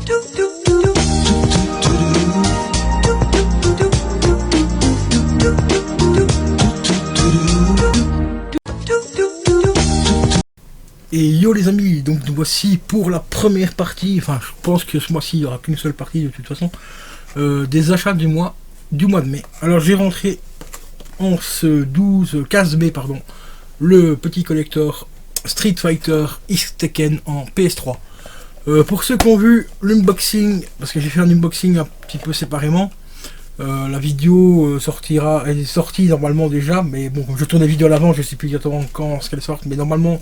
Et yo les amis, donc nous voici pour la première partie, enfin je pense que ce mois-ci il n'y aura qu'une seule partie de toute façon, des achats du mois de mai. Alors j'ai rentré en ce 15 mai pardon, le petit collector Street Fighter X Tekken en PS3. Pour ceux qui ont vu l'unboxing, parce que j'ai fait un unboxing un petit peu séparément, la vidéo elle est sortie normalement déjà, mais bon, comme je tourne la vidéo à l'avant, je sais plus exactement quand qu'elle sorte, mais normalement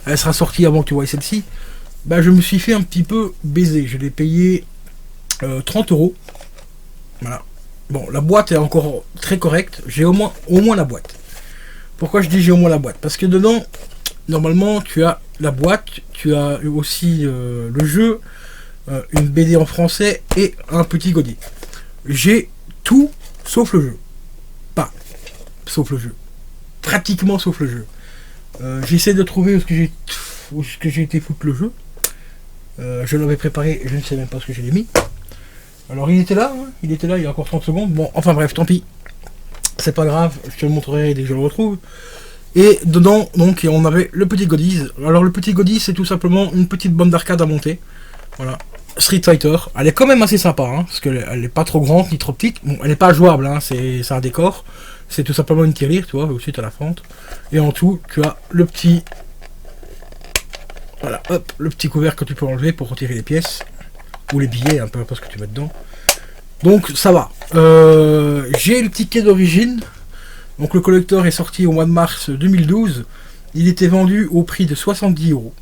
elle sera sortie avant que tu vois celle-ci. Bah, je me suis fait un petit peu baiser, je l'ai payé 30 €. Voilà. Bon, la boîte est encore très correcte, j'ai au moins la boîte. Pourquoi je dis j'ai au moins la boîte? Parce que dedans, normalement, tu as la boîte, tu as aussi le jeu, une BD en français et un petit goodies. J'ai tout sauf le jeu. Pas sauf le jeu. Pratiquement sauf le jeu. J'essaie de trouver où est-ce que j'ai été foutre le jeu. Je l'avais préparé, je ne sais même pas ce que je l'ai mis. Alors il était là, hein, il y a encore 30 secondes. Bon, enfin bref, tant pis. C'est pas grave, je te le montrerai dès que je le retrouve. Et dedans, donc, on avait le petit goodies. Alors le petit goodies, c'est tout simplement une petite bande d'arcade à monter. Voilà. Street Fighter. Elle est quand même assez sympa, hein, parce qu'elle n'est pas trop grande ni trop petite. Bon, elle n'est pas jouable, hein, c'est un décor. C'est tout simplement une tirelire, tu vois, aussi tu as la fente. Et en tout, tu as le petit... Voilà, hop, le petit couvercle que tu peux enlever pour retirer les pièces. Ou les billets, un peu importe ce que tu mets dedans. Donc, ça va. J'ai le ticket d'origine. Donc, le collector est sorti au mois de mars 2012. Il était vendu au prix de 70 €.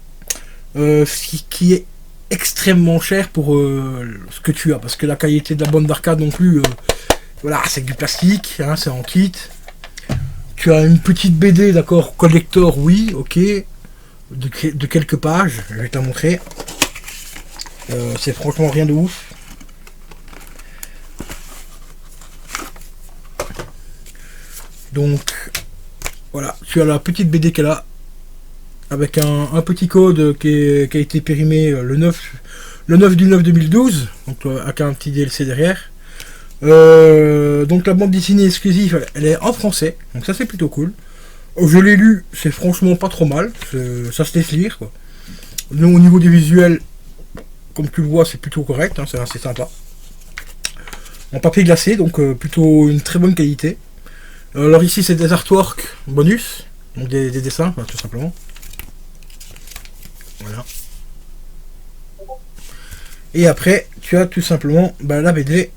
Ce qui est extrêmement cher pour ce que tu as. Parce que la qualité de la bande d'arcade non plus... voilà, c'est du plastique, hein, c'est en kit. Tu as une petite BD, d'accord, collector, oui, ok. De quelques pages, je vais te la montrer. C'est franchement rien de ouf. Donc, voilà, tu as la petite BD qu'elle a. Avec un petit code qui a été périmé le 9 du 9 2012. Donc, avec un petit DLC derrière. Donc la bande dessinée exclusive, elle est en français, donc ça c'est plutôt cool. Je l'ai lu, c'est franchement pas trop mal, ça se laisse lire quoi. Donc, au niveau des visuels, comme tu le vois, c'est plutôt correct, hein, c'est assez sympa. En papier glacé, donc plutôt une très bonne qualité. Alors ici c'est des artworks bonus, donc des dessins, tout simplement. Voilà. Et après, tu as tout simplement la BD.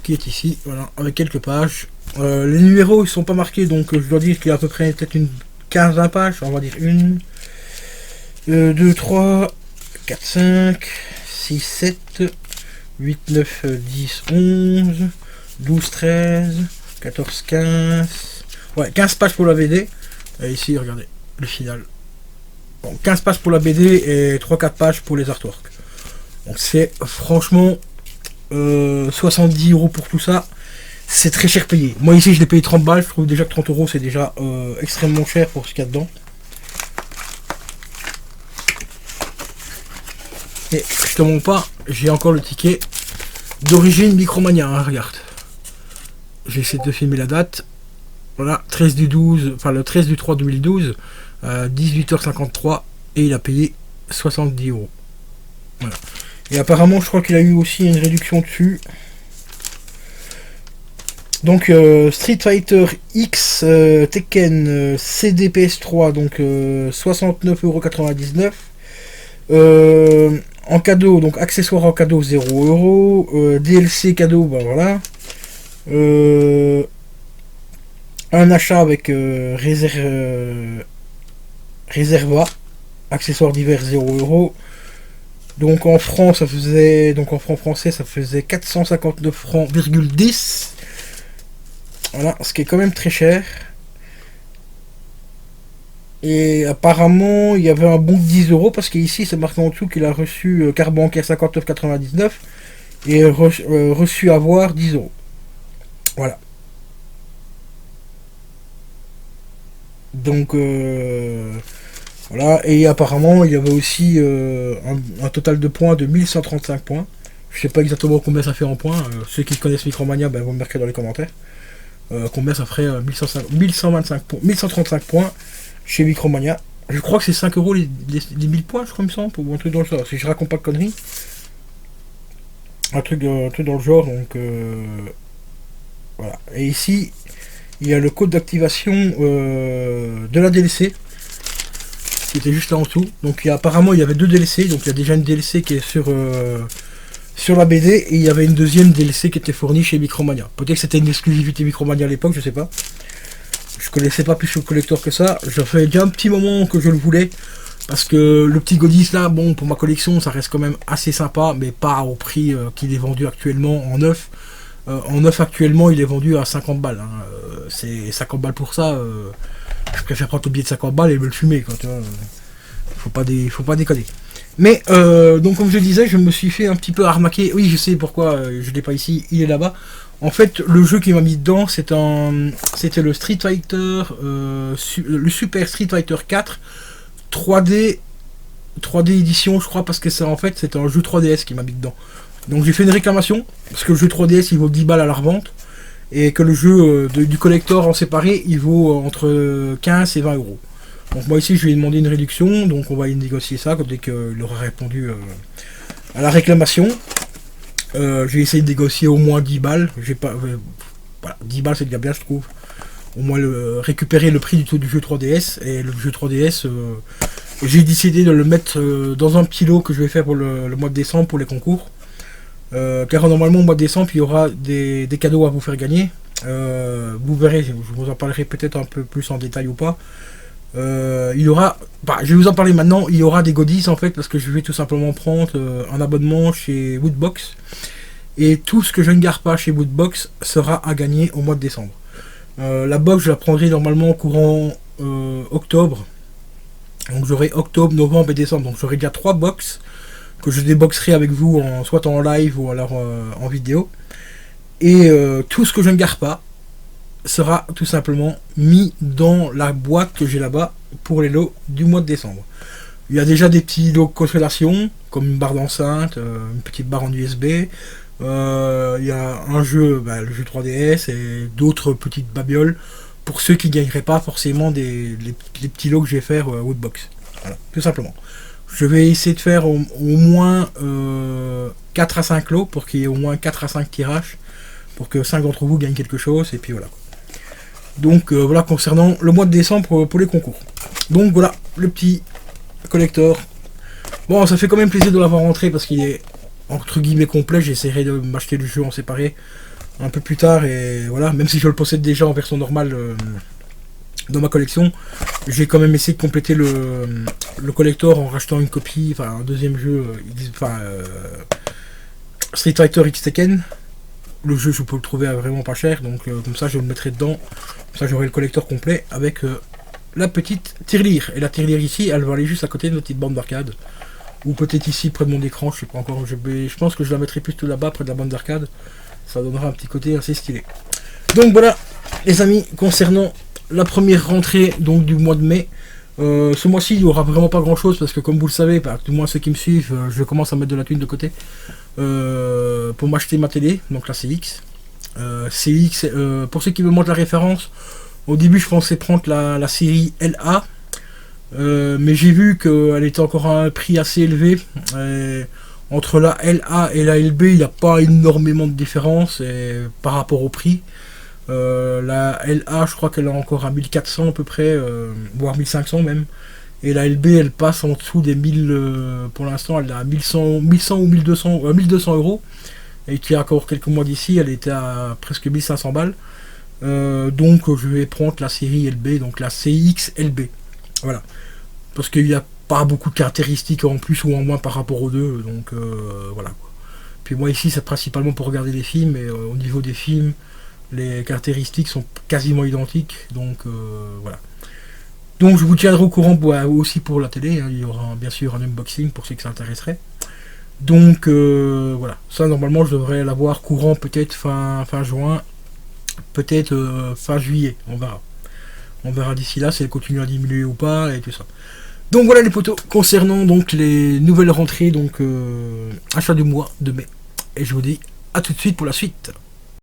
Qui est ici, voilà, avec quelques pages. Les numéros ils sont pas marqués, donc je dois dire qu'il y a à peu près peut-être une 15 pages, on va dire 1, 2, 3, 4, 5, 6, 7, 8, 9, 10, 11, 12, 13, 14, 15. Ouais, 15 pages pour la BD. Et ici, regardez, le final. Bon, 15 pages pour la BD et 3-4 pages pour les artworks. Donc c'est franchement 70 € pour tout ça, c'est très cher payé. Moi ici je l'ai payé 30 balles, je trouve déjà que 30 € c'est déjà extrêmement cher pour ce qu'il y a dedans. Et je te montre pas, j'ai encore le ticket d'origine Micromania, hein, regarde. J'essaie de filmer la date. Voilà, 13 du 12, enfin le 13 du 3 2012, 18h53, et il a payé 70 €. Voilà. Et apparemment, je crois qu'il a eu aussi une réduction dessus. Donc, Street Fighter X Tekken CD PS3, donc 69,99 €. En cadeau, donc accessoires en cadeau 0 €. DLC cadeau, ben voilà. Un achat avec Reserva, accessoires divers 0 €. Donc en francs, ça faisait, donc en francs français, ça faisait 459 francs,10. Voilà, ce qui est quand même très cher. Et apparemment, il y avait un bon de 10 € parce qu'ici, c'est marqué en dessous qu'il a reçu carte bancaire 59,99 et reçu avoir 10 €. Voilà. Donc Voilà, et apparemment il y avait aussi un total de points de 1135 points. Je sais pas exactement combien ça fait en points. Ceux qui connaissent Micromania vont me marquer dans les commentaires. Combien ça ferait 1125 points, 1135 points chez Micromania. Je crois que c'est 5 euros les 1000 points, je crois, il me semble, ou un truc dans le genre. Si je raconte pas de conneries. Un truc dans le genre, donc voilà. Et ici, il y a le code d'activation de la DLC qui était juste là en dessous. Donc apparemment il y avait 2 DLC, donc il y a déjà une DLC qui est sur la BD et il y avait une deuxième DLC qui était fournie chez Micromania. Peut-être que c'était une exclusivité Micromania à l'époque, je sais pas. Je connaissais pas plus le collector que ça. Ça fait déjà un petit moment que je le voulais. Parce que le petit Godis là, bon, pour ma collection, ça reste quand même assez sympa, mais pas au prix qu'il est vendu actuellement en neuf. En neuf actuellement, il est vendu à 50 balles. Hein. C'est 50 balles pour ça. Je préfère prendre le billet de 50 balles et me le fumer. Quoi, tu vois. Faut pas déconner. Mais donc comme je disais, je me suis fait un petit peu arnaquer. Oui, je sais pourquoi je l'ai pas ici. Il est là-bas. En fait, le jeu qui m'a mis dedans, c'était le Street Fighter, le Super Street Fighter 4 3D édition, je crois, parce que en fait, c'était un jeu 3DS qui m'a mis dedans. Donc j'ai fait une réclamation parce que le jeu 3DS il vaut 10 balles à la revente et que le jeu du collector en séparé il vaut entre 15 et 20 euros. Donc moi ici je lui ai demandé une réduction, donc on va y négocier ça dès qu'il aura répondu à la réclamation. J'ai essayé de négocier au moins 10 balles. J'ai pas, voilà, 10 balles c'est déjà bien je trouve. Au moins récupérer le prix du jeu 3DS. Et le jeu 3DS, j'ai décidé de le mettre dans un petit lot que je vais faire pour le mois de décembre pour les concours. Car normalement au mois de décembre il y aura des cadeaux à vous faire gagner. Vous verrez, je vous en parlerai peut-être un peu plus en détail ou pas. Il y aura, je vais vous en parler maintenant, il y aura des goodies en fait parce que je vais tout simplement prendre un abonnement chez Woodbox. Et tout ce que je ne garde pas chez Woodbox sera à gagner au mois de décembre. La box je la prendrai normalement courant octobre. Donc j'aurai octobre, novembre et décembre. Donc j'aurai déjà 3 box que je déboxerai avec vous soit en live ou alors en vidéo. Et tout ce que je ne garde pas sera tout simplement mis dans la boîte que j'ai là-bas pour les lots du mois de décembre. Il y a déjà des petits lots de consolation, comme une barre d'enceinte, une petite barre en USB. Il y a un jeu, le jeu 3DS et d'autres petites babioles pour ceux qui ne gagneraient pas forcément les petits lots que je vais faire Woodbox. Voilà, tout simplement. Je vais essayer de faire au moins 4 à 5 lots pour qu'il y ait au moins 4 à 5 tirages pour que 5 d'entre vous gagnent quelque chose et puis voilà. Donc voilà concernant le mois de décembre pour les concours. Donc voilà le petit collector. Bon, ça fait quand même plaisir de l'avoir rentré parce qu'il est entre guillemets complet. J'essaierai de m'acheter le jeu en séparé un peu plus tard et voilà, même si je le possède déjà en version normale dans ma collection, j'ai quand même essayé de compléter le collector en rachetant une copie, enfin un deuxième jeu, Street Fighter X Tekken. Le jeu je peux le trouver à vraiment pas cher, donc comme ça je le mettrai dedans, comme ça j'aurai le collector complet avec la petite tirelire. Et la tirelire ici elle va aller juste à côté de notre petite bande d'arcade, ou peut-être ici près de mon écran, je sais pas encore, je pense que je la mettrai plutôt là-bas près de la bande d'arcade, ça donnera un petit côté assez stylé. Donc voilà les amis, concernant la première rentrée donc du mois de mai. Ce mois-ci il n'y aura vraiment pas grand chose parce que comme vous le savez, du moins ceux qui me suivent, je commence à mettre de la thune de côté pour m'acheter ma télé, donc la CX. Pour ceux qui me montrent la référence, au début je pensais prendre la série LA, mais j'ai vu qu'elle était encore à un prix assez élevé. Entre la LA et la LB il n'y a pas énormément de différence par rapport au prix. La LA je crois qu'elle est encore à 1400 à peu près, voire 1500 même. Et la LB elle passe en dessous des 1000, pour l'instant elle est à 1100 ou 1200 euros. Et qu'il y a encore quelques mois d'ici elle était à presque 1500 balles. Donc je vais prendre la série LB, donc la CX LB. Voilà. Parce qu'il n'y a pas beaucoup de caractéristiques en plus ou en moins par rapport aux deux. Donc voilà. Puis moi ici c'est principalement pour regarder des films. Et au niveau des films, les caractéristiques sont quasiment identiques, donc voilà. Donc je vous tiendrai au courant aussi pour la télé, hein. Il y aura bien sûr un unboxing pour ceux qui s'intéresseraient. Donc voilà, ça normalement je devrais l'avoir courant peut-être fin juin, peut-être fin juillet, on verra. On verra d'ici là si elle continue à diminuer ou pas et tout ça. Donc voilà les potos, concernant donc les nouvelles rentrées, donc achat du mois de mai. Et je vous dis à tout de suite pour la suite.